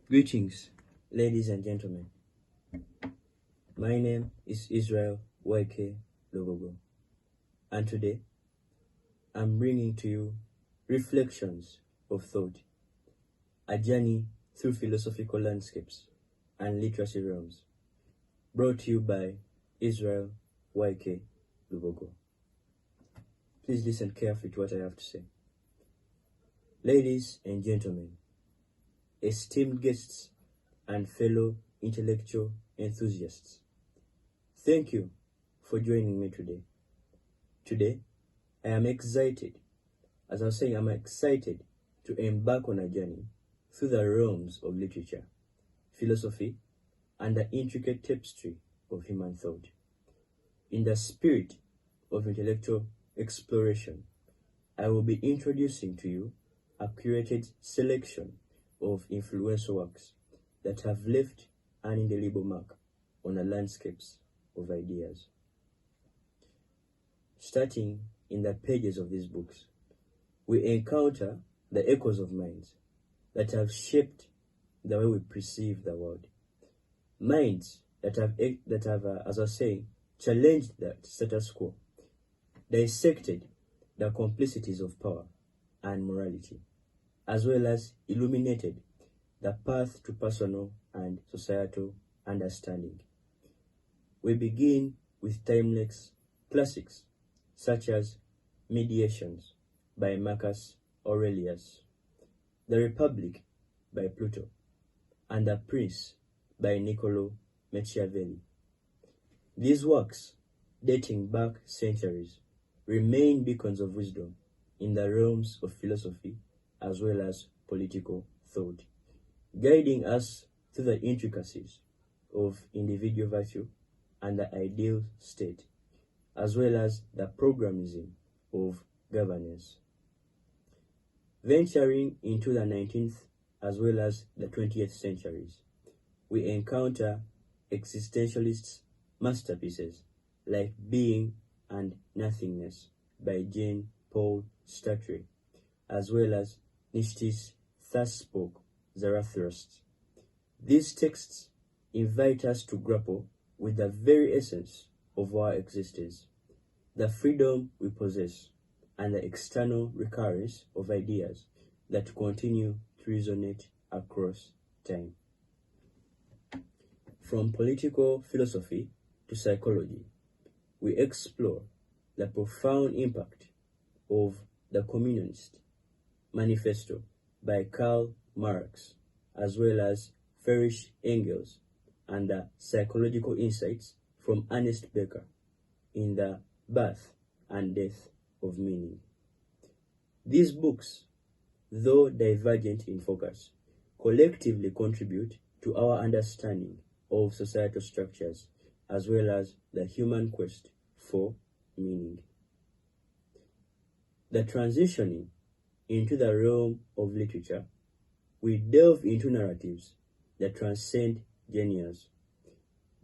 Greetings, ladies and gentlemen. My name is Israel Y.K Lubogo, and today I'm bringing to you reflections of thought, a journey through philosophical landscapes and literacy realms, brought to you by Israel Y.K Lubogo. Please listen carefully to what I have to say. Ladies and gentlemen, esteemed guests and fellow intellectual enthusiasts, thank you for joining me today. Today, I am excited. As I was saying, I'm excited to embark on a journey through the realms of literature, philosophy, and the intricate tapestry of human thought. In the spirit of intellectual exploration, I will be introducing to you a curated selection of influential works that have left an indelible mark on the landscapes of ideas. Starting in the pages of these books, we encounter the echoes of minds that have shaped the way we perceive the world. Minds that have, as I was saying, challenged the status quo, dissected the complexities of power and morality, as well as illuminated the path to personal and societal understanding. We begin with timeless classics such as Meditations by Marcus Aurelius, The Republic by Plato, and The Prince by Niccolo Machiavelli. These works, dating back centuries, remain beacons of wisdom in the realms of philosophy as well as political thought, guiding us through the intricacies of individual virtue and the ideal state, as well as the programmism of governance. Venturing into the 19th as well as the 20th centuries, we encounter existentialists' masterpieces like Being and Nothingness by Jean-Paul Sartre, as well as Nietzsche's Thus Spoke Zarathustra. These texts invite us to grapple with the very essence of our existence, the freedom we possess, and the external recurrence of ideas that continue to resonate across time. From political philosophy to psychology, we explore the profound impact of the Communist Manifesto by Karl Marx, as well as Friedrich Engels, and the psychological insights from Ernest Becker in The Birth and Death of Meaning. These books, though divergent in focus, collectively contribute to our understanding of societal structures as well as the human quest for meaning. The transitioning into the realm of literature, we delve into narratives that transcend genres.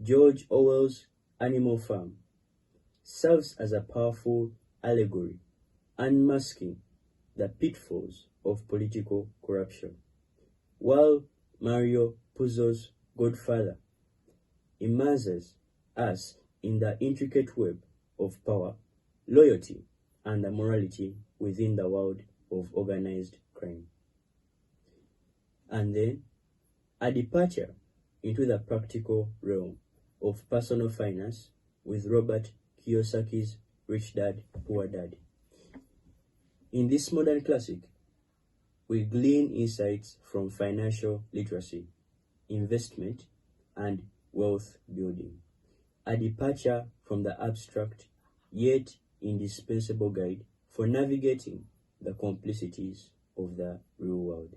George Orwell's Animal Farm serves as a powerful allegory, unmasking the pitfalls of political corruption, while Mario Puzo's Godfather immerses us in the intricate web of power, loyalty, and the morality within the world of organized crime. And then, a departure into the practical realm of personal finance with Robert Kiyosaki's Rich Dad, Poor Dad. In this modern classic, we glean insights from financial literacy, investment, and wealth building, a departure from the abstract yet indispensable guide for navigating the complexities of the real world.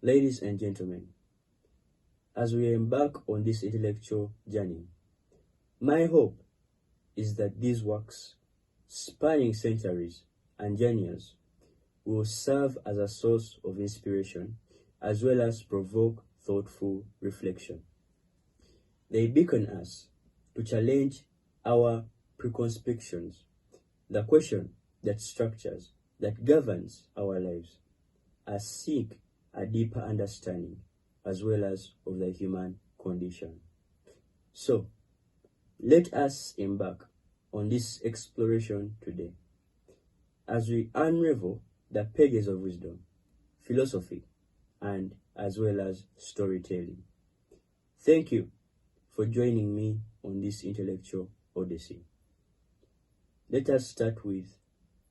Ladies and gentlemen, as we embark on this intellectual journey, my hope is that these works, spanning centuries and genres, will serve as a source of inspiration as well as provoke thoughtful reflection. They beckon us to challenge our preconceptions, the question that structures, that governs our lives, seek a deeper understanding as well as of the human condition. So, let us embark on this exploration today as we unravel the pages of wisdom, philosophy, and as well as storytelling. Thank you for joining me on this intellectual odyssey. Let us start with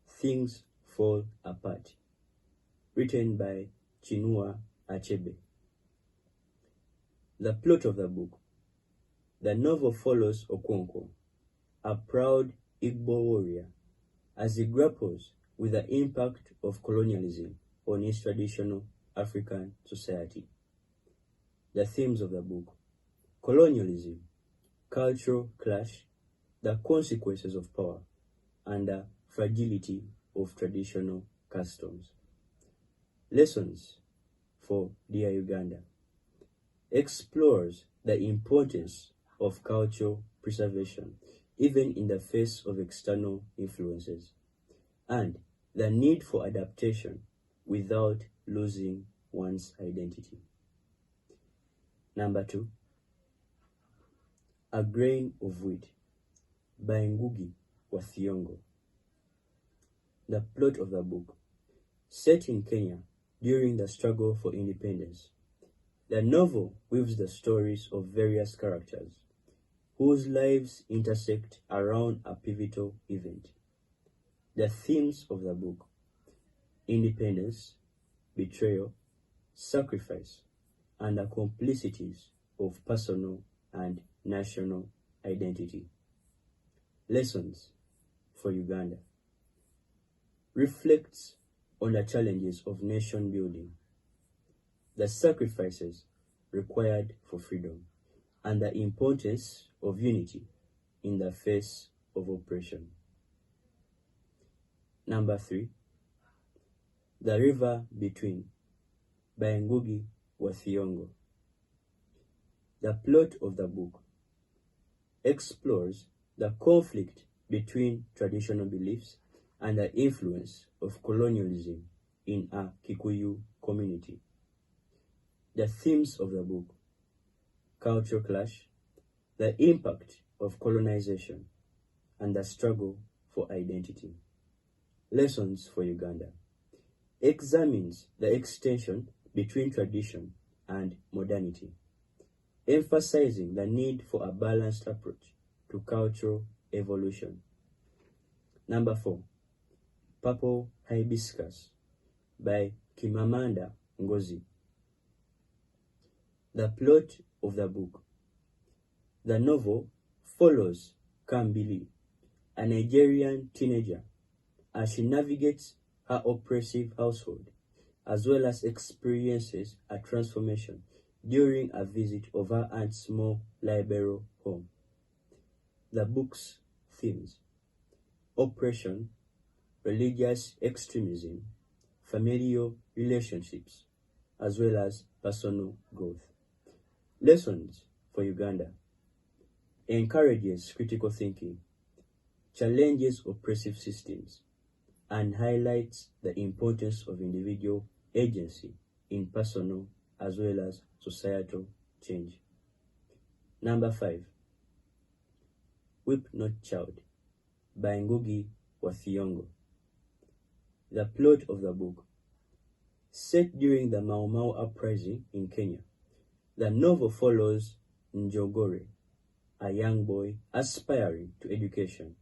Things Fall Apart, written by Chinua Achebe. The plot of the book. The novel follows Okonkwo, a proud Igbo warrior, as he grapples with the impact of colonialism on his traditional African society. The themes of the book: colonialism, cultural clash, the consequences of power, and the fragility of traditional customs. Lessons for Dear Uganda. Explores the importance of cultural preservation even in the face of external influences, and the need for adaptation without losing one's identity. Number 2, A Grain of Wheat by Ngugi wa Thiong'o. The plot of the book. Set in Kenya during the struggle for independence, the novel weaves the stories of various characters whose lives intersect around a pivotal event. The themes of the book: independence, betrayal, sacrifice, and the complicities of personal and national identity. Lessons for Uganda. Reflects on the challenges of nation building, the sacrifices required for freedom, and the importance of unity in the face of oppression. Number 3, The River Between by Ngugi wa Thiong'o. The plot of the book explores the conflict between traditional beliefs and the influence of colonialism in a Kikuyu community. The themes of the book: cultural clash, the impact of colonization, and the struggle for identity. Lessons for Uganda. Examines the extension between tradition and modernity, emphasizing the need for a balanced approach to cultural evolution. Number 4, Purple Hibiscus by Kimamanda Ngozi. The plot of the book. The novel follows Kambili, a Nigerian teenager, as she navigates her oppressive household, as well as experiences a transformation during a visit of her aunt's small liberal home. The book's themes: oppression, religious extremism, familial relationships, as well as personal growth. Lessons for Uganda. Encourages critical thinking, challenges oppressive systems, and highlights the importance of individual agency in personal as well as societal change. Number 5, Weep Not Child by Ngugi wa Thiong'o. The plot of the book. Set during the Mau Mau uprising in Kenya, the novel follows Njogore, a young boy aspiring to education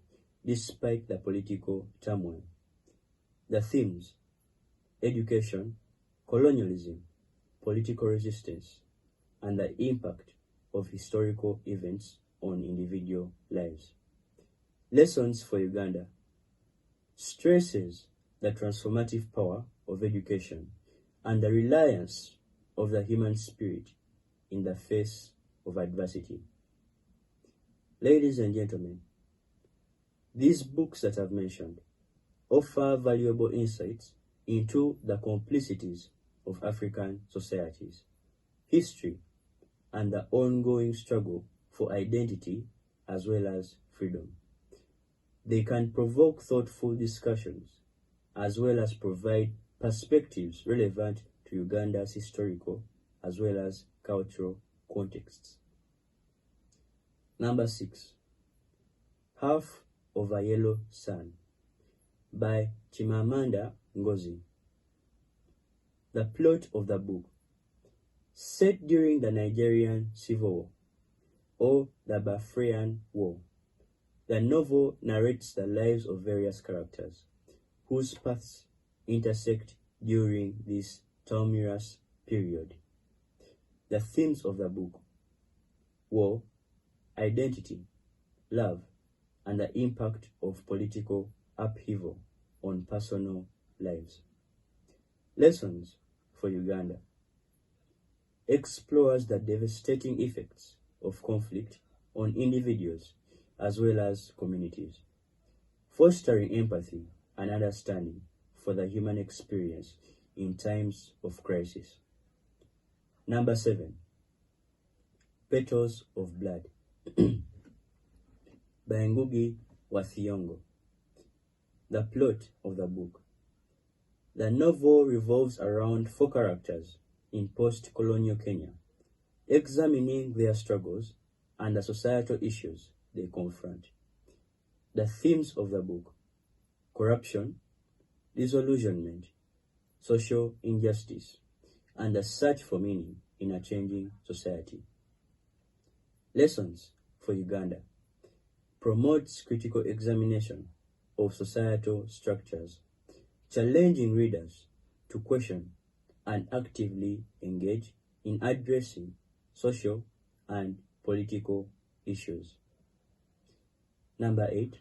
despite the political turmoil. The themes: education, colonialism, political resistance, and the impact of historical events on individual lives. Lessons for Uganda. Stresses the transformative power of education and the reliance of the human spirit in the face of adversity. Ladies and gentlemen, these books that I've mentioned offer valuable insights into the complicities of African societies, history, and the ongoing struggle for identity as well as freedom. They can provoke thoughtful discussions as well as provide perspectives relevant to to Uganda's historical as well as cultural contexts. Number 6, Half of a Yellow Sun by Chimamanda Ngozi. The plot of the book: set during the Nigerian Civil War or the Biafran War, the novel narrates the lives of various characters whose paths intersect during this tumultuous period. The themes of the book: war, identity, love, and the impact of political upheaval on personal lives. Lessons for Uganda: explores the devastating effects of conflict on individuals as well as communities, fostering empathy and understanding for the human experience in times of crisis. Number 7, Petals of Blood by Ngugi wa Thiong'o. The plot of the book: the novel revolves around 4 characters in post-colonial Kenya, examining their struggles and the societal issues they confront. The themes of the book: corruption, disillusionment, social injustice, and the search for meaning in a changing society. Lessons for Uganda: promotes critical examination of societal structures, challenging readers to question and actively engage in addressing social and political issues. Number 8,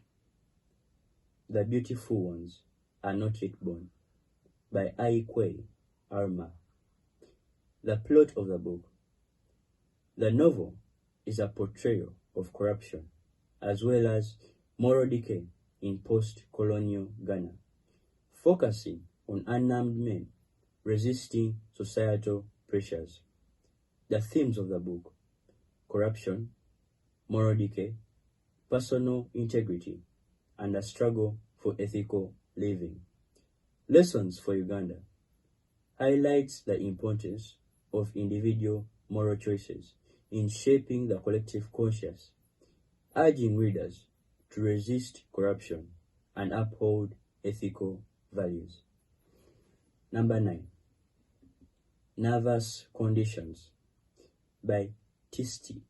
The Beautiful Ones Are Not Yet Born by Y.K Lubogo. The plot of the book: the novel is a portrayal of corruption as well as moral decay in post-colonial Ghana, focusing on unarmed men resisting societal pressures. The themes of the book: corruption, moral decay, personal integrity, and a struggle for ethical living. Lessons for Uganda: highlights the importance of individual moral choices in shaping the collective conscience, urging readers to resist corruption and uphold ethical values. Number 9, Nervous Conditions by Tisti.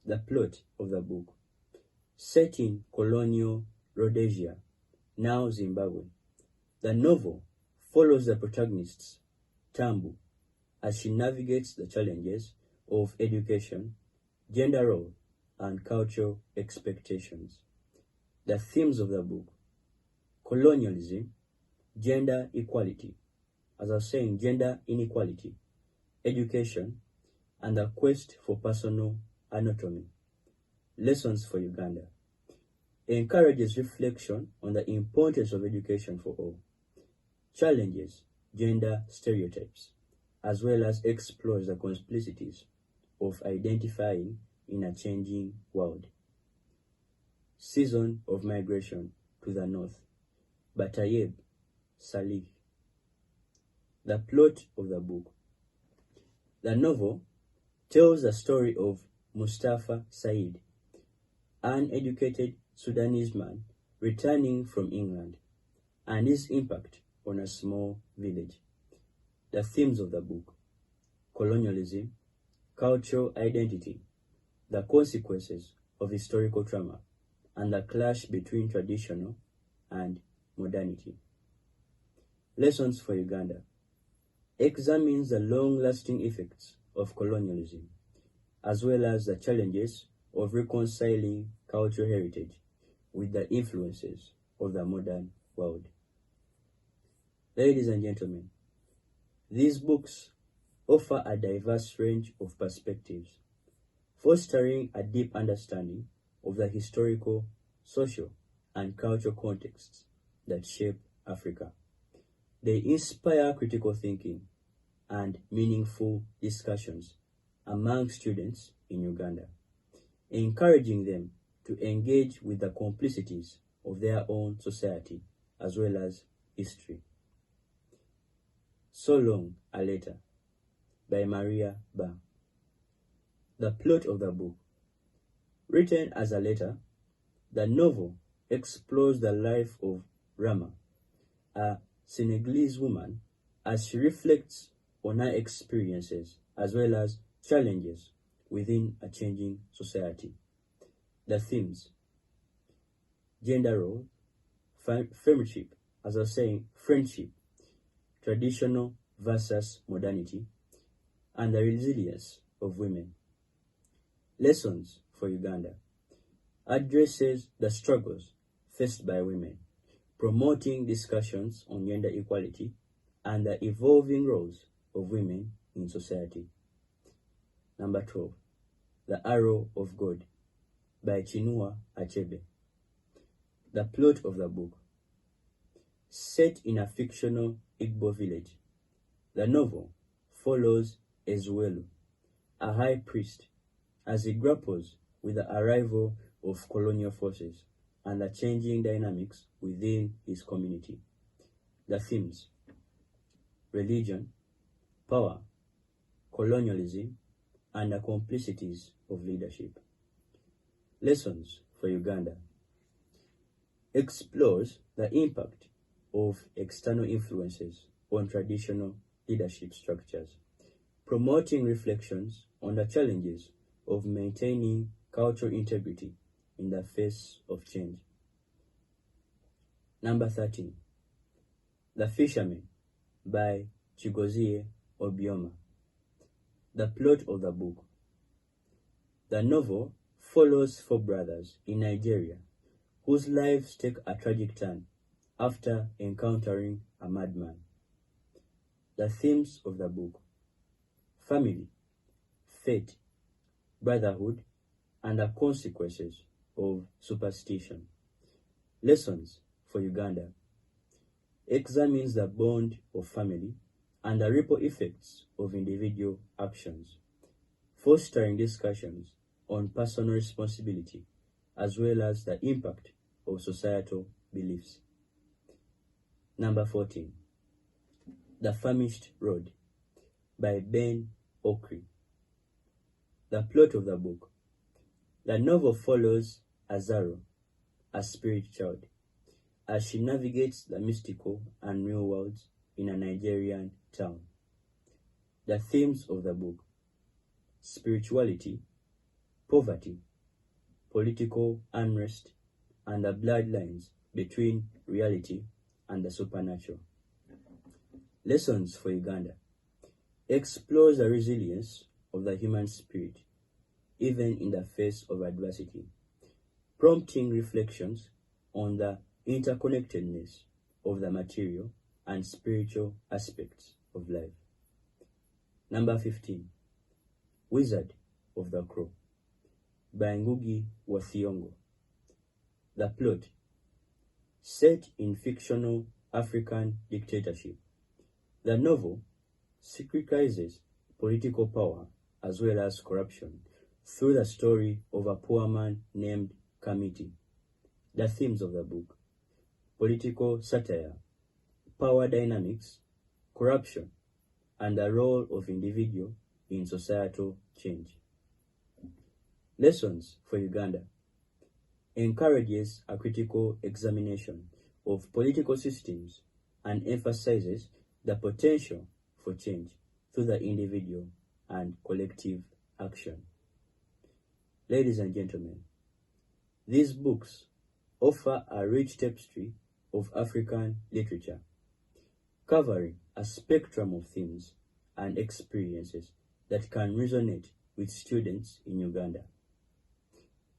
The plot of the book: set in colonial Rhodesia, now Zimbabwe, the novel follows the protagonist's Tambu as she navigates the challenges of education, gender role, and cultural expectations. The themes of the book: colonialism, gender equality, as I was saying, gender inequality, education, and the quest for personal autonomy. Lessons for Uganda: encourages reflection on the importance of education for all, challenges gender stereotypes, as well as explores the complexities of identifying in a changing world. Season of Migration to the North by Tayeb Salih. The plot of the book: the novel tells the story of Mustafa Said, an educated Sudanese man returning from England, and his impact on a small village. The themes of the book: colonialism, cultural identity, the consequences of historical trauma, and the clash between traditional and modernity. Lessons for Uganda: examines the long-lasting effects of colonialism, as well as the challenges of reconciling cultural heritage with the influences of the modern world. Ladies and gentlemen, these books offer a diverse range of perspectives, fostering a deep understanding of the historical, social, and cultural contexts that shape Africa. They inspire critical thinking and meaningful discussions among students in Uganda, encouraging them to engage with the complexities of their own society as well as history. So Long a Letter by Maria Ba. The plot of the book. Written as a letter, the novel explores the life of Rama, a Senegalese woman, as she reflects on her experiences as well as challenges within a changing society. The themes: gender role, friendship, as I was saying, friendship, traditional versus modernity, and the resilience of women. Lessons for Uganda. Addresses the struggles faced by women, promoting discussions on gender equality and the evolving roles of women in society. Number 12, The Arrow of God by Chinua Achebe. The plot of the book. Set in a fictional Igbo village, the novel follows Ezuelu, a high priest, as he grapples with the arrival of colonial forces and the changing dynamics within his community. The themes: religion, power, colonialism, and the complicities of leadership. Lessons for Uganda. Explores the impact of external influences on traditional leadership structures, promoting reflections on the challenges of maintaining cultural integrity in the face of change. Number 13, The Fisherman by Chigozie Obioma. The plot of the book. The novel follows four brothers in Nigeria whose lives take a tragic turn after encountering a madman. The themes of the book: family, fate, brotherhood, and the consequences of superstition. Lessons for Uganda. Examines the bond of family and the ripple effects of individual actions, fostering discussions on personal responsibility as well as the impact of societal beliefs. Number 14, The Famished Road by Ben Okri. The plot of the book. The novel follows Azaro, a spirit child, as she navigates the mystical and real worlds in a Nigerian town. The themes of the book: spirituality, poverty, political unrest, and the bloodlines between reality and the supernatural. Lessons for Uganda. Explores the resilience of the human spirit, even in the face of adversity, prompting reflections on the interconnectedness of the material and spiritual aspects of life. Number 15, Wizard of the Crow by Ngugi wa Thiong'o. The plot. Set in fictional African dictatorship, the novel scrutinizes political power as well as corruption through the story of a poor man named Kamiti. The themes of the book: political satire, power dynamics, corruption, and the role of individual in societal change. Lessons for Uganda. Encourages a critical examination of political systems and emphasizes the potential for change through the individual and collective action. Ladies and gentlemen, these books offer a rich tapestry of African literature, covering a spectrum of themes and experiences that can resonate with students in Uganda,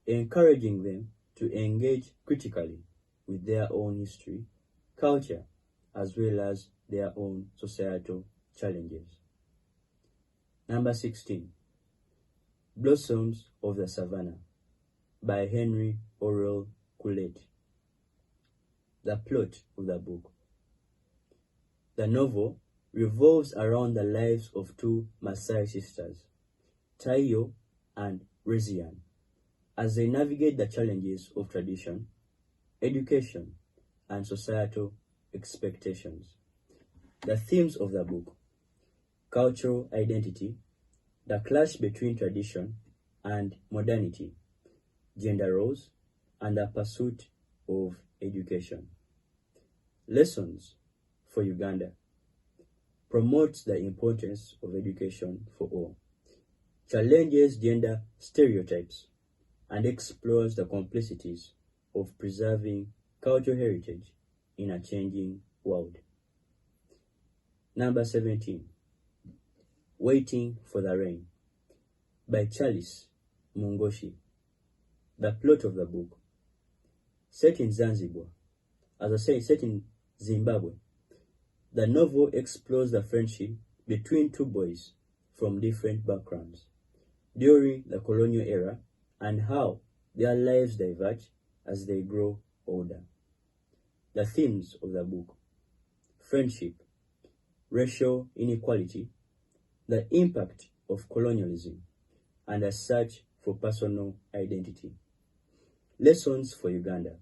encouraging them to engage critically with their own history, culture, as well as their own societal challenges. Number 16, Blossoms of the Savannah by Henry Orrell Coolette. The plot of the book. The novel revolves around the lives of two Maasai sisters, Taiyo and Rezian, as they navigate the challenges of tradition, education, and societal expectations. The themes of the book: cultural identity, the clash between tradition and modernity, gender roles, and the pursuit of education. Lessons for Uganda: promotes the importance of education for all, challenges gender stereotypes, and explores the complexities of preserving cultural heritage in a changing world. Number 17, Waiting for the Rain, by Charles Mungoshi. The plot of the book: set in Zanzibar, set in Zimbabwe, the novel explores the friendship between two boys from different backgrounds during the colonial era and how their lives diverge as they grow older. The themes of the book: friendship, racial inequality, the impact of colonialism, and a search for personal identity. Lessons for Uganda: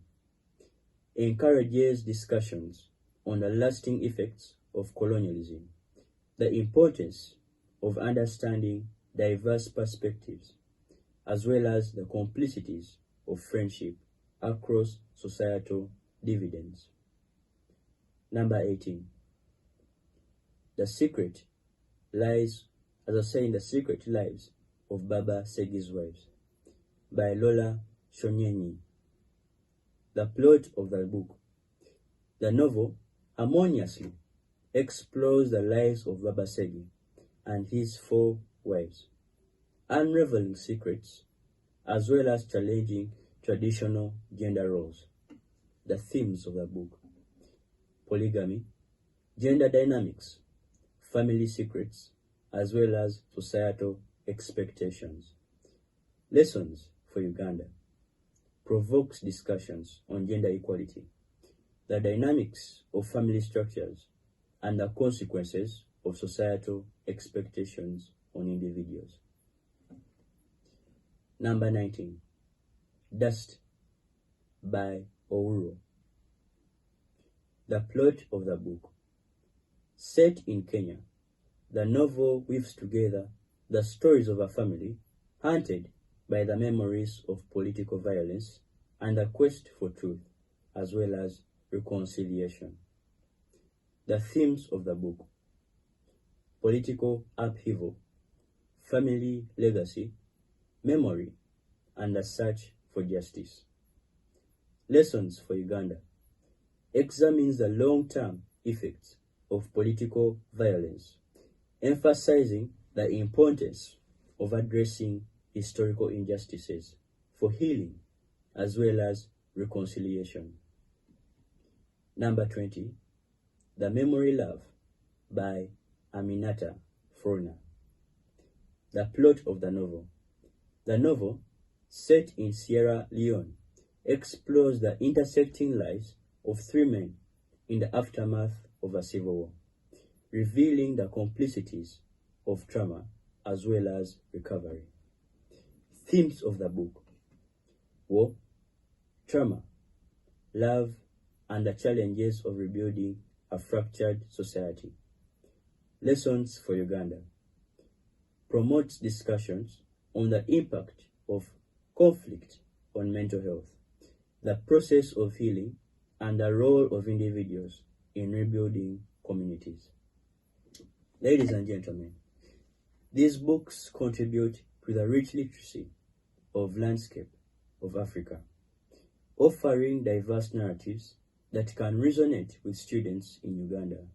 encourages discussions on the lasting effects of colonialism, the importance of understanding diverse perspectives, as well as the complexities of friendship across societal divisions. Number 18, The Secret Lives of Baba Segi's Wives, by Lola Shonyenyi. The plot of the book: the novel harmoniously explores the lives of Baba Segi and his 4 wives, unraveling secrets as well as challenging traditional gender roles. The themes of the book: polygamy, gender dynamics, family secrets, as well as societal expectations. Lessons for Uganda: provokes discussions on gender equality, the dynamics of family structures, and the consequences of societal expectations on individuals. Number 19, Dust, by Ouro. The plot of the book: set in Kenya, the novel weaves together the stories of a family haunted by the memories of political violence and the quest for truth, as well as reconciliation. The themes of the book: political upheaval, family legacy, memory, and the search for justice. Lessons for Uganda: examines the long-term effects of political violence, emphasizing the importance of addressing historical injustices for healing as well as reconciliation. Number 20, The Memory Love, by Aminata Forna. The plot of the novel: the novel, set in Sierra Leone, explores the intersecting lives of 3 men in the aftermath of a civil war, revealing the complexities of trauma as well as recovery. Themes of the book: war, trauma, love, and the challenges of rebuilding a fractured society. Lessons for Uganda: promotes discussions on the impact of conflict on mental health, the process of healing, and the role of individuals in rebuilding communities. Ladies and gentlemen, these books contribute to the rich literacy of landscape of Africa, offering diverse narratives that can resonate with students in Uganda,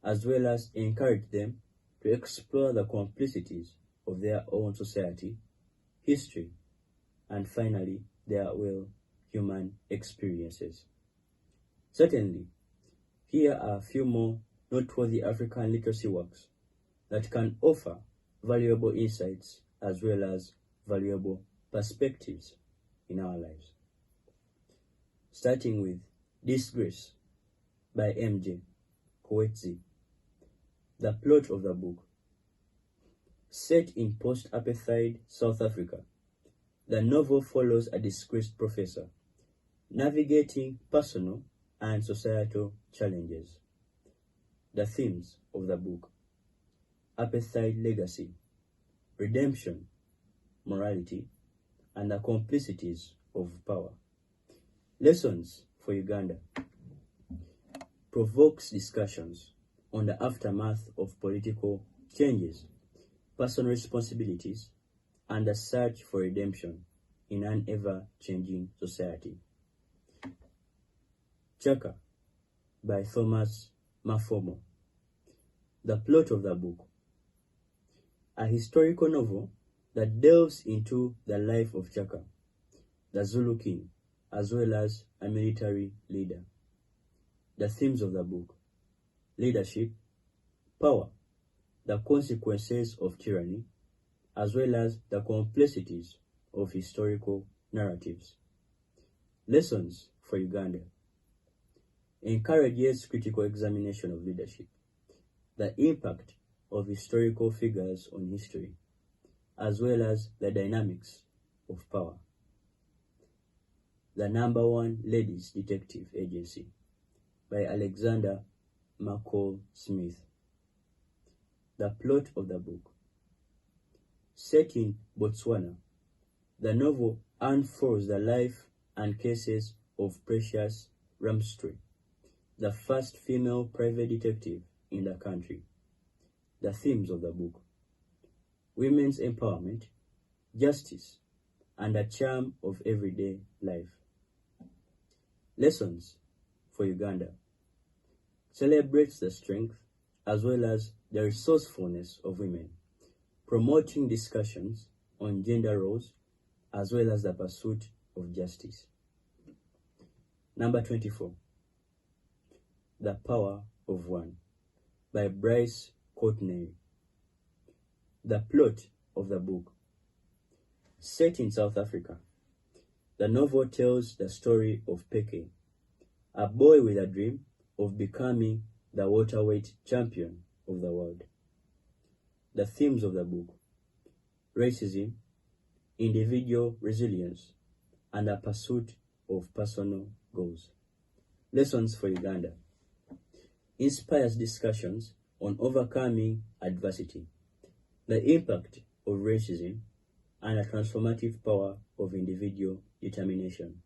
as well as encourage them to explore the complexities of their own society, history, and finally, their human experiences. Certainly, here are a few more noteworthy African literacy works that can offer valuable insights as well as valuable perspectives in our lives. Starting with Disgrace, by M.J. Coetzee. The plot of the book: set in post-apartheid South Africa, the novel follows a disgraced professor navigating personal and societal challenges. The themes of the book: apartheid legacy, redemption, morality, and the complicities of power. Lessons for Uganda: provokes discussions on the aftermath of political changes, personal responsibilities, and the search for redemption in an ever-changing society. Chaka by Thomas Mafomo. The plot of the book: a historical novel that delves into the life of Chaka, the Zulu king, as well as a military leader. The themes of the book: leadership, power, the consequences of tyranny, as well as the complexities of historical narratives. Lessons for Uganda: encourages critical examination of leadership, the impact of historical figures on history, as well as the dynamics of power. The #1 Ladies Detective Agency by Alexander McCall Smith. The plot of the book: set in Botswana, the novel unfolds the life and cases of Precious Ramstre, the first female private detective in the country. The themes of the book: women's empowerment, justice, and the charm of everyday life. Lessons for Uganda: celebrates the strength as well as the resourcefulness of women, promoting discussions on gender roles as well as the pursuit of justice. Number 24, The Power of One by Bryce Courtney. The plot of the book: set in South Africa, the novel tells the story of Peke, a boy with a dream of becoming the welterweight champion of the world. The themes of the book: racism, individual resilience, and the pursuit of personal goals. Lessons for Uganda: inspires discussions on overcoming adversity, the impact of racism, and the transformative power of individual determination.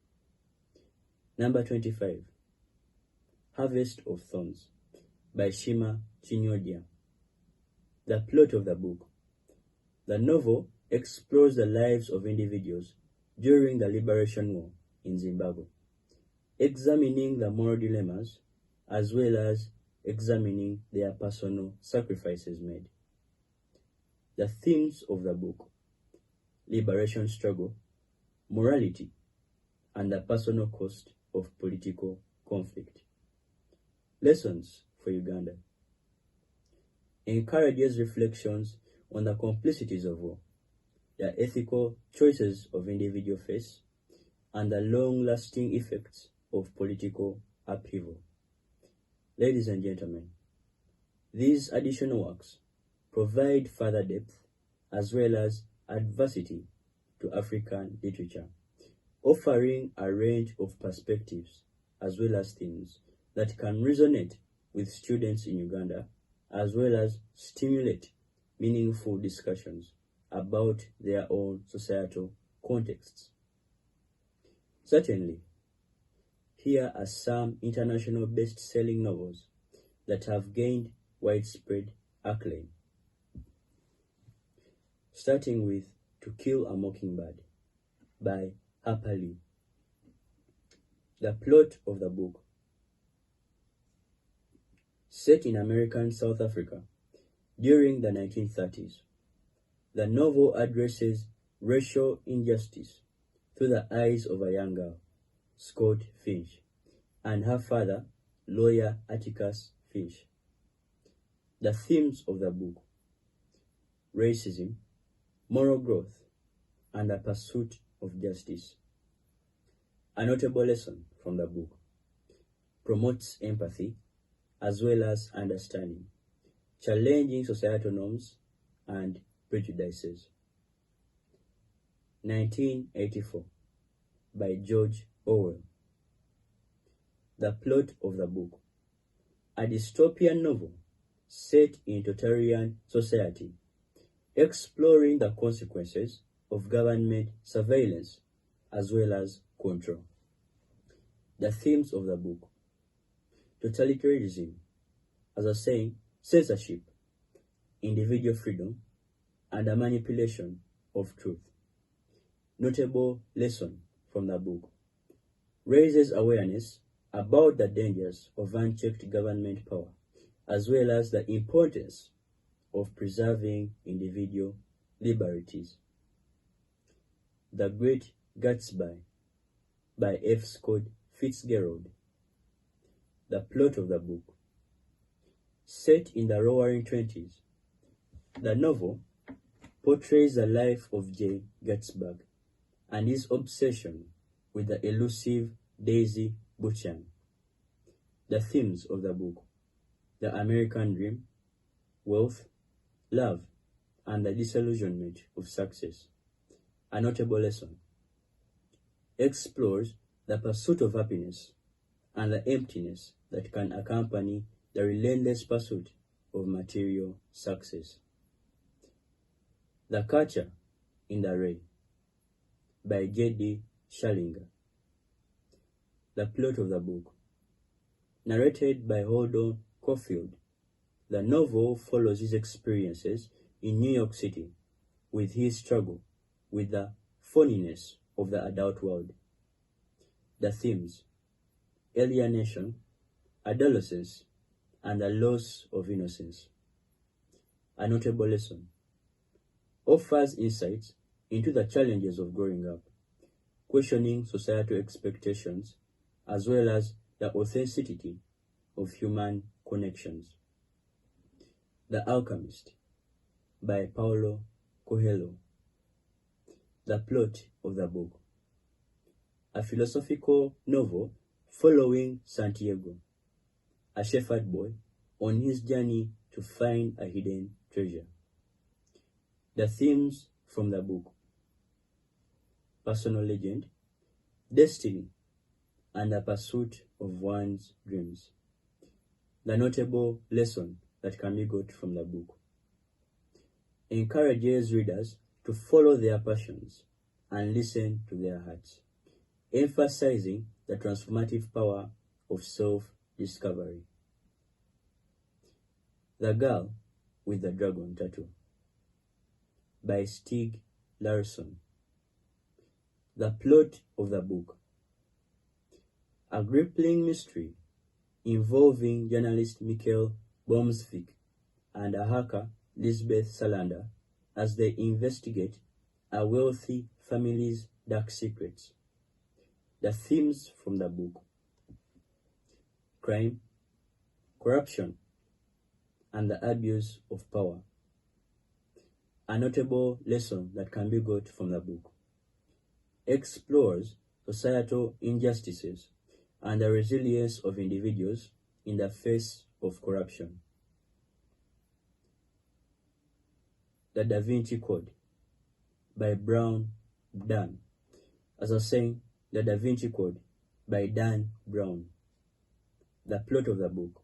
Number 25, Harvest of Thorns by Shima Chinyodia. The plot of the book: the novel explores the lives of individuals during the Liberation War in Zimbabwe, examining the moral dilemmas as well as examining their personal sacrifices made. The themes of the book: liberation struggle, morality, and the personal cost of political conflict. Lessons for Uganda: encourages reflections on the complicities of war, the ethical choices of individual face, and the long-lasting effects of political upheaval. Ladies and gentlemen, these additional works provide further depth as well as adversity to African literature, offering a range of perspectives as well as themes that can resonate with students in Uganda, as well as stimulate meaningful discussions about their own societal contexts. Certainly, here are some international best-selling novels that have gained widespread acclaim. Starting with To Kill a Mockingbird by Harper Lee. The plot of the book: set in American South Africa during the 1930s, the novel addresses racial injustice through the eyes of a young girl, Scott Finch, and her father, lawyer Atticus Finch. The themes of the book: racism, moral growth, and the pursuit of justice. A notable lesson from the book: promotes empathy as well as understanding, challenging societal norms and prejudices. 1984 by George Orwell. The plot of the book: a dystopian novel set in totalitarian society, exploring the consequences of government surveillance as well as control. The themes of the book: totalitarianism, as I was saying, censorship, individual freedom, and the manipulation of truth. Notable lesson from the book: raises awareness about the dangers of unchecked government power, as well as the importance of preserving individual liberties. The Great Gatsby by F. Scott Fitzgerald. The plot of the book: set in the Roaring Twenties, the novel portrays the life of J. Gatsby and his obsession with the elusive Daisy Buchanan. The themes of the book: the American dream, wealth, love, and the disillusionment of success. A notable lesson: explores the pursuit of happiness and the emptiness that can accompany the relentless pursuit of material success. The Culture in the Ray by J.D. Salinger. The plot of the book: narrated by Holden Caulfield, the novel follows his experiences in New York City with his struggle with the phoniness of the adult world. The themes: alienation, adolescence, and the loss of innocence. A notable lesson: offers insights into the challenges of growing up, questioning societal expectations, as well as the authenticity of human connections. The Alchemist by Paulo Coelho. The plot of the book: a philosophical novel following Santiago, a shepherd boy on his journey to find a hidden treasure. The themes from the book: personal legend, destiny, and the pursuit of one's dreams. The notable lesson that can be got from the book: encourages readers to follow their passions and listen to their hearts, emphasizing the transformative power of self-discovery. The Girl with the Dragon Tattoo by Stieg Larsson. The plot of the book: a gripping mystery involving journalist Mikkel Bomsvik and a hacker Lisbeth Salander as they investigate a wealthy family's dark secrets. The themes from the book: crime, corruption, and the abuse of power. A notable lesson that can be got from the book: explores societal injustices and the resilience of individuals in the face of corruption. The Da Vinci Code by Dan. As I was saying, the Da Vinci Code by Dan Brown. The plot of the book: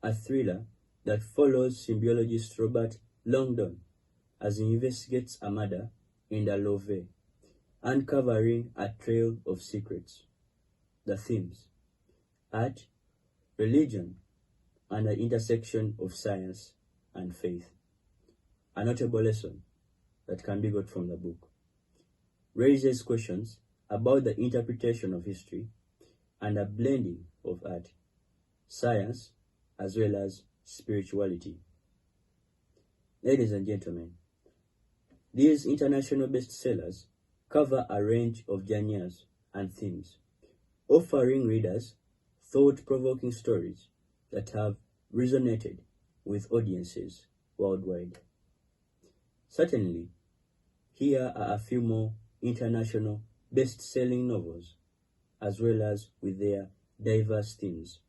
a thriller that follows symbiologist Robert Langdon as he investigates a murder in the Louvre, uncovering a trail of secrets. The themes: art, religion, and the intersection of science and faith. A notable lesson that can be got from the book: raises questions about the interpretation of history and a blending of art, science, as well as spirituality. Ladies and gentlemen, these international bestsellers cover a range of genres and themes, offering readers thought-provoking stories that have resonated with audiences worldwide. Certainly, here are a few more international best-selling novels, as well as with their diverse themes.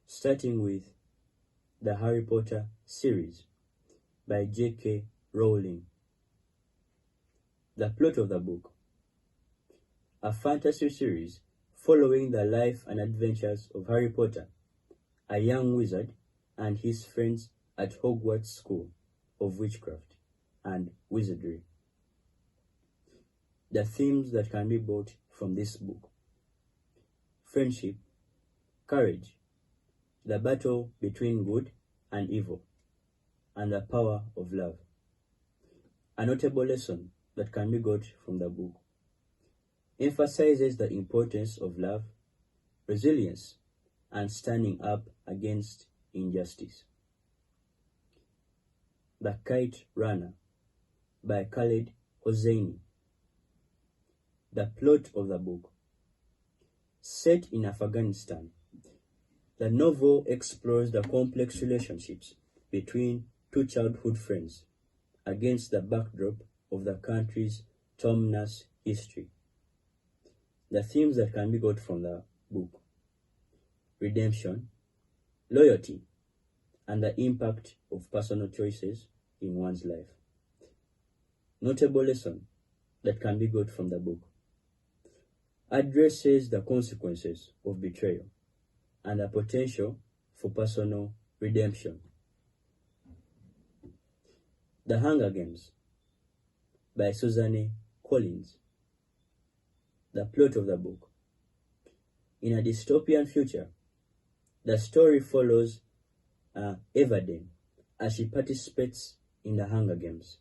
Starting with the Harry Potter series by J.K. Rowling. The plot of the book: a fantasy series following the life and adventures of Harry Potter a young wizard and his friends at Hogwarts School of Witchcraft and Wizardry. The themes that can be brought from this book: friendship, courage, the battle between good and evil, and the power of love. A notable lesson that can be got from the book emphasizes the importance of love, resilience, and standing up against injustice. The Kite Runner by Khaled Hosseini. The plot of the book: set in Afghanistan, the novel explores the complex relationships between two childhood friends against the backdrop of the country's tumultuous history. The themes that can be got from the book: redemption, loyalty, and the impact of personal choices in one's life. Notable lesson that can be got from the book: addresses the consequences of betrayal and the potential for personal redemption. The Hunger Games by Suzanne Collins. The plot of the book: in a dystopian future, the story follows Everdeen as she participates in the Hunger Games,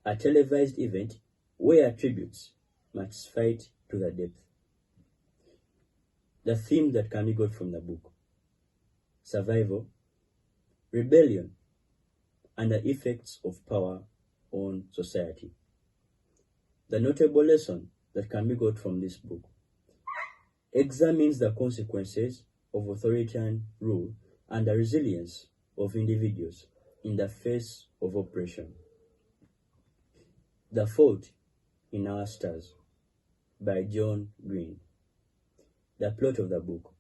a televised event where tributes must fight to the death. The theme that can be got from the book: survival, rebellion, and the effects of power on society. The notable lesson that can be got from this book examines the consequences of authoritarian rule and the resilience of individuals in the face of oppression. The Fault in Our Stars by John Green. The plot of the book: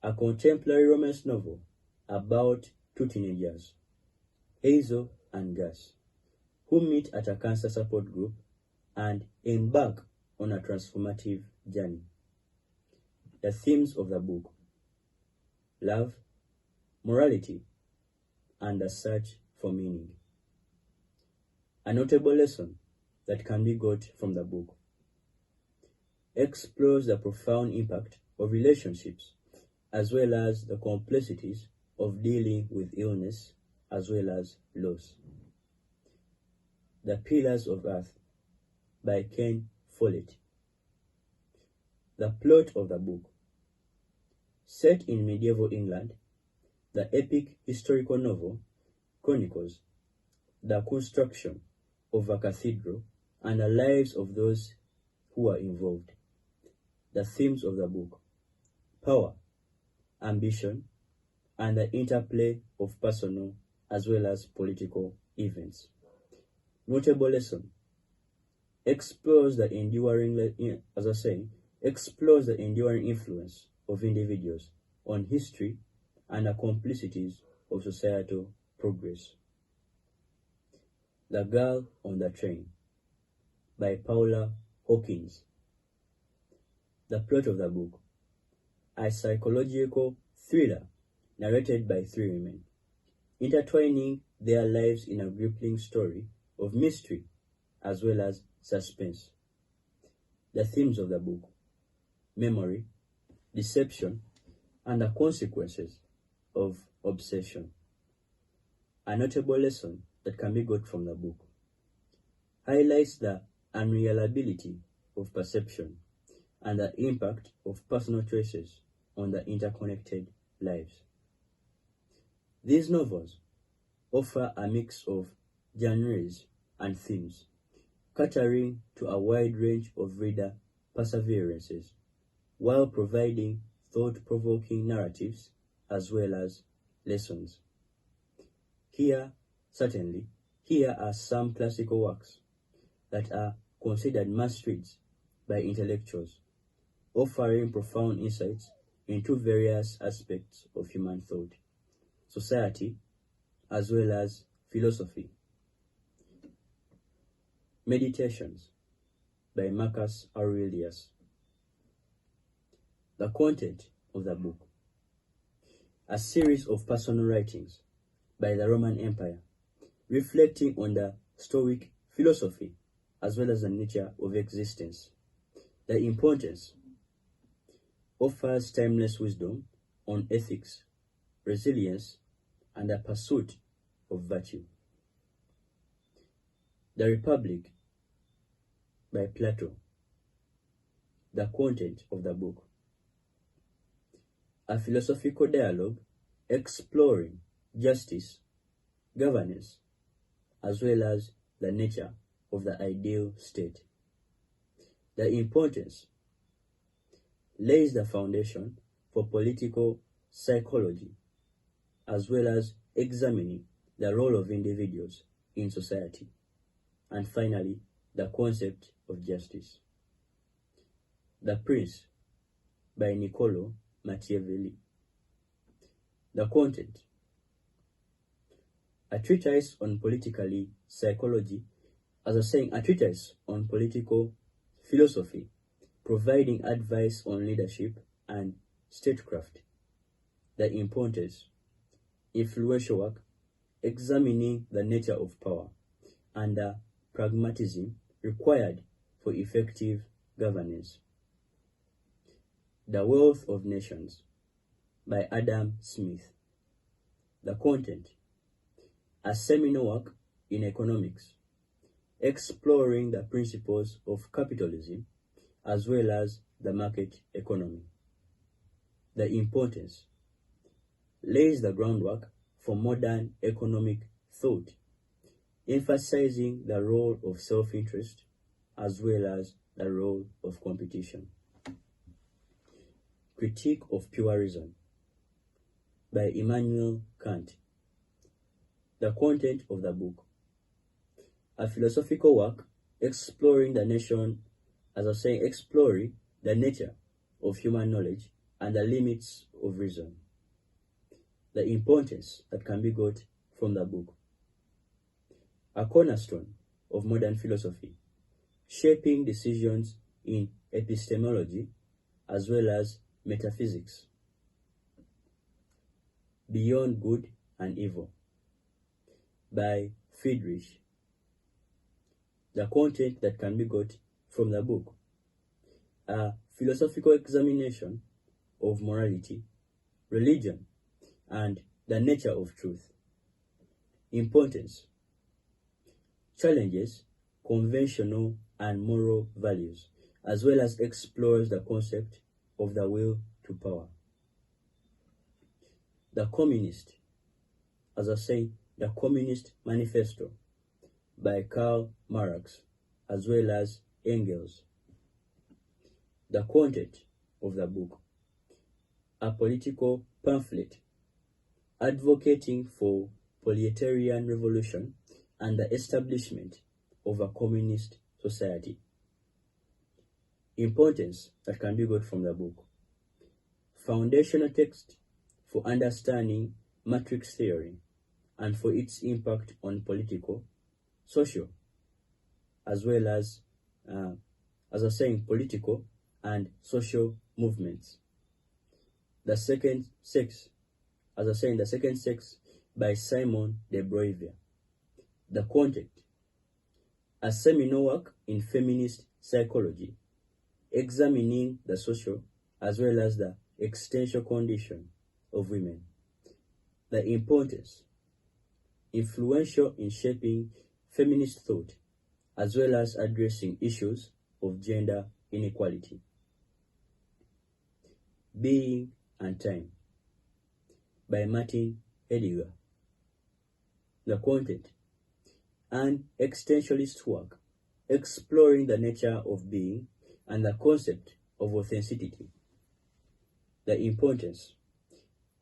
a contemporary romance novel about two teenagers, Hazel and Gus, who meet at a cancer support group and embark on a transformative journey. The themes of the book: love, morality, and the search for meaning. A notable lesson that can be got from the book explores the profound impact of relationships as well as the complexities of dealing with illness as well as loss. The Pillars of Earth by Ken Follett. The plot of the book: set in medieval England, the epic historical novel chronicles the construction of a cathedral and the lives of those who are involved. The themes of the book: power, ambition, and the interplay of personal as well as political events. Notable lesson: explores the enduring influence of individuals on history and the complexities of societal progress. The Girl on the Train by Paula Hawkins. The plot of the book: a psychological thriller narrated by three women, intertwining their lives in a gripping story of mystery as well as suspense. The themes of the book: memory, deception, and the consequences of obsession. A notable lesson that can be got from the book highlights the unreliability of perception and the impact of personal choices on the interconnected lives. These novels offer a mix of genres and themes, catering to a wide range of reader perseverances, while providing thought-provoking narratives as well as lessons. Here are some classical works that are considered must-reads by intellectuals, offering profound insights into various aspects of human thought, society, as well as philosophy. Meditations by Marcus Aurelius. The content of the book: a series of personal writings by the Roman Empire, reflecting on the Stoic philosophy as well as the nature of existence. The Importance offers timeless wisdom on ethics, resilience, and the pursuit of virtue. The Republic by Plato. The content of the book: a philosophical dialogue exploring justice, governance, as well as the nature of the ideal state. The Importance lays the foundation for political psychology, as well as examining the role of individuals in society. And finally, the concept of justice. The Prince by Niccolo Machiavelli. The content: a treatise on political psychology, a treatise on political philosophy, providing advice on leadership and statecraft. The Importance: influential work examining the nature of power and the pragmatism required for effective governance. The Wealth of Nations by Adam Smith. The content: a seminal work in economics, exploring the principles of capitalism as well as the market economy. The Importance lays the groundwork for modern economic thought, emphasizing the role of self-interest as well as the role of competition. Critique of Pure Reason by Immanuel Kant. The content of the book: a philosophical work exploring the nature of human knowledge and the limits of reason. The importance that can be got from the book: a cornerstone of modern philosophy, shaping decisions in epistemology as well as metaphysics. Beyond Good and Evil by Friedrich. The content that can be got from the book: a philosophical examination of morality, religion, and the nature of truth. Importance: challenges conventional and moral values, as well as explores the concept of the will to power. The Communist Manifesto by Karl Marx, as well as Engels. The content of the book: a political pamphlet advocating for proletarian revolution and the establishment of a communist society. Importance that can be got from the book: foundational text for understanding matrix theory and for its impact on political, social, as well as political and social movements. The Second Sex by Simon de Beauvoir. The content: a seminal work in feminist psychology, examining the social as well as the existential condition of women. The Importance: influential in shaping feminist thought as well as addressing issues of gender inequality. Being and Time by Martin Heidegger. The content: an existentialist work exploring the nature of being and the concept of authenticity. The Importance: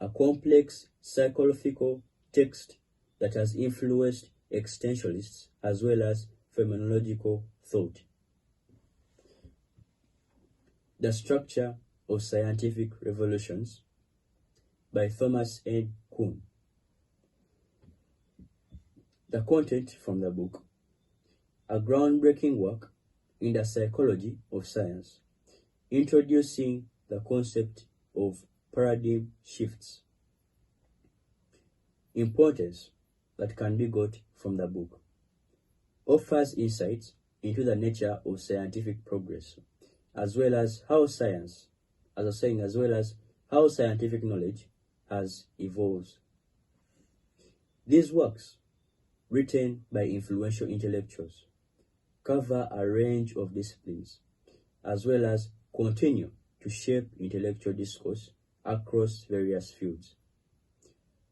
a complex psychological text that has influenced existentialists as well as phenomenological thought. The Structure of Scientific Revolutions by Thomas N. Kuhn. The content from the book: a groundbreaking work in the psychology of science, introducing the concept of paradigm shifts Importance that can be got from the book. Offers insights into the nature of scientific progress, as well as how science, as I was saying, as well as how scientific knowledge has evolved. These works, written by influential intellectuals, cover a range of disciplines, as well as continue to shape intellectual discourse across various fields.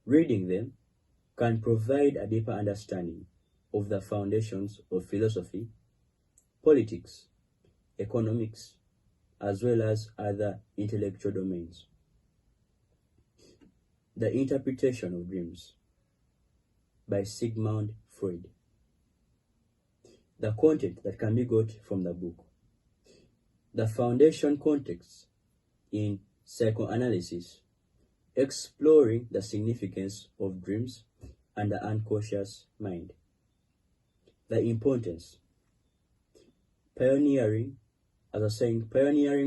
Reading them can provide a deeper understanding of the foundations of philosophy, politics, economics, as well as other intellectual domains. The Interpretation of Dreams by Sigmund Freud. The content that can be got from the book. The foundation context in psychoanalysis, exploring the significance of dreams and the unconscious mind. The importance. Pioneering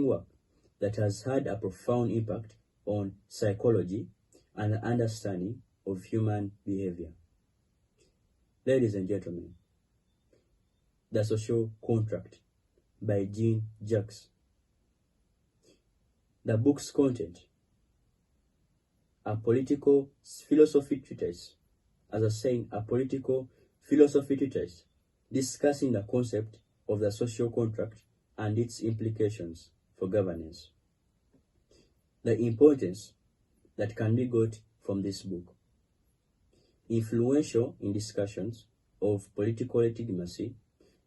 work that has had a profound impact on psychology and the understanding of human behavior. Ladies and gentlemen, The Social Contract by Jean-Jacques. The book's content. A political philosophy treatise, a political philosophy treatise discussing the concept of the social contract and its implications for governance. The importance that can be got from this book. Influential in discussions of political legitimacy,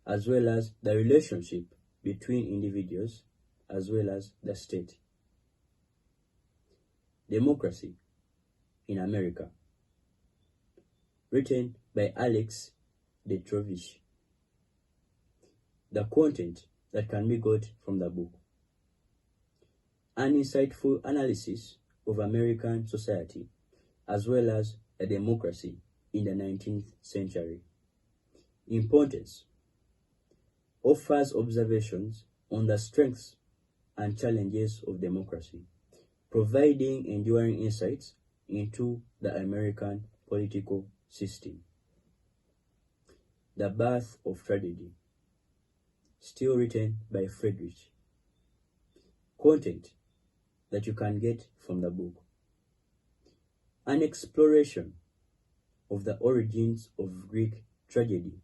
as well as the relationship between individuals, as well as the state. Democracy in America, written by Alex de Trovish. The content that can be got from the book. An insightful analysis of American society, as well as a democracy in the 19th century. Importance. Offers observations on the strengths and challenges of democracy, providing enduring insights into the American political system. The Birth of Tragedy, still written by Friedrich. Content that you can get from the book. An exploration of the origins of Greek tragedy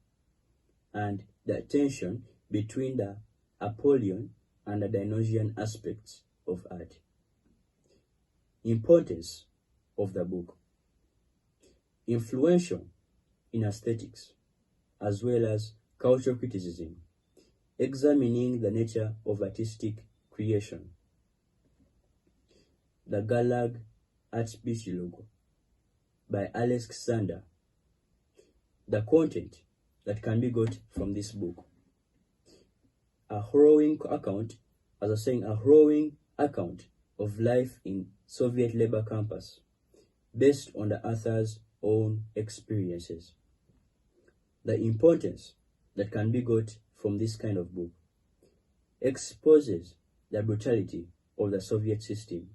and the tension between the Apollyon and the Dionysian aspects of art. Importance of the book. Influential in aesthetics, as well as cultural criticism, examining the nature of artistic creation. The Galag Archipelago by Alexander. The content that can be got from this book. A harrowing account of life in Soviet labor campus, based on the author's own experiences. The importance that can be got from this kind of book. Exposes the brutality of the Soviet system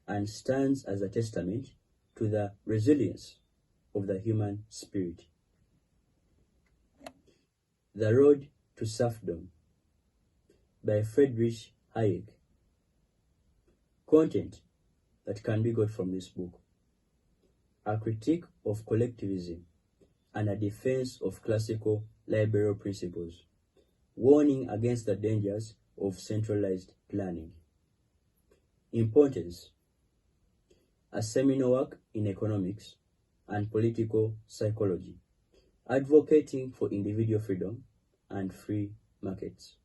and stands as a testament to the resilience of the human spirit. The Road to Serfdom by Friedrich Hayek. Content that can be got from this book. A critique of collectivism and a defense of classical liberal principles, warning against the dangers of centralized planning. Importance. A seminal work in economics and political psychology, advocating for individual freedom and free markets.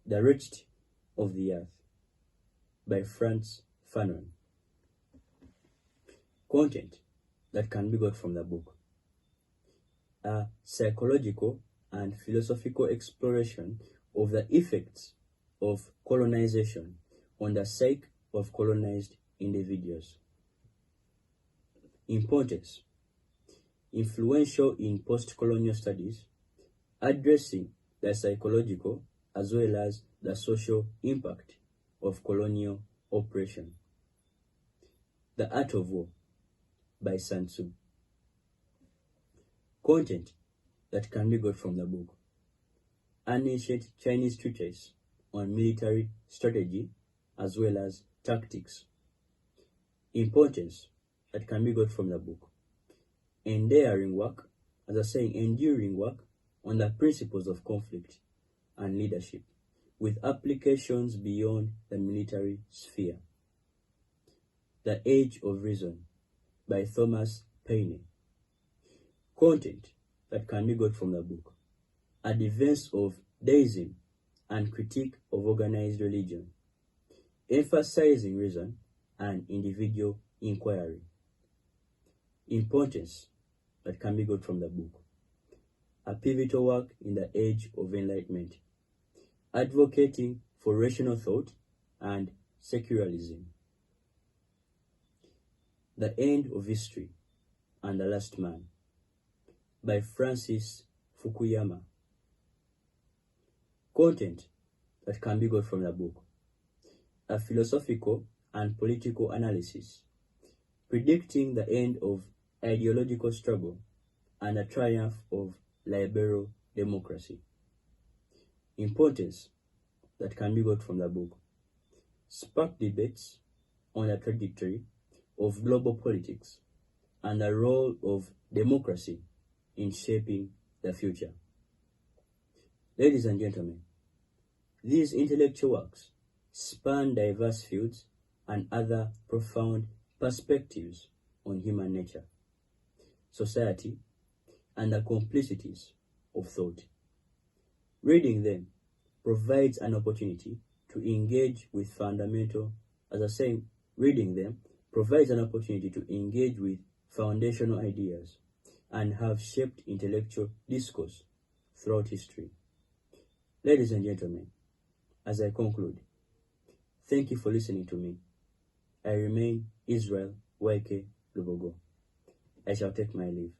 The Wretched of the Earth by Franz Fanon. Content that can be got from the book. A psychological and philosophical exploration of the effects of colonization on the psyche of colonized individuals. Importance. Influential in post-colonial studies, addressing the psychological as well as the social impact of colonial oppression. The Art of War by Sun Tzu. Content that can be got from the book: an ancient Chinese treatise on military strategy as well as tactics. Importance that can be got from the book: enduring work on the principles of conflict and leadership, with applications beyond the military sphere. The Age of Reason by Thomas Paine. Content that can be got from the book: a defense of deism and critique of organized religion, emphasizing reason and individual inquiry. Importance that can be got from the book: a pivotal work in the age of enlightenment, advocating for rational thought and secularism. The End of History and the Last Man by Francis Fukuyama. Content that can be got from the book: a philosophical and political analysis, predicting the end of ideological struggle and the triumph of liberal democracy. Importance that can be got from the book: spark debates on the trajectory of global politics and the role of democracy in shaping the future. Ladies and gentlemen, these intellectual works span diverse fields and other profound perspectives on human nature, society, and the complexities of thought. Reading them provides an opportunity to engage with foundational ideas and have shaped intellectual discourse throughout history. Ladies and gentlemen, as I conclude, thank you for listening to me. I remain Israel Y.K Lubogo. I shall take my leave.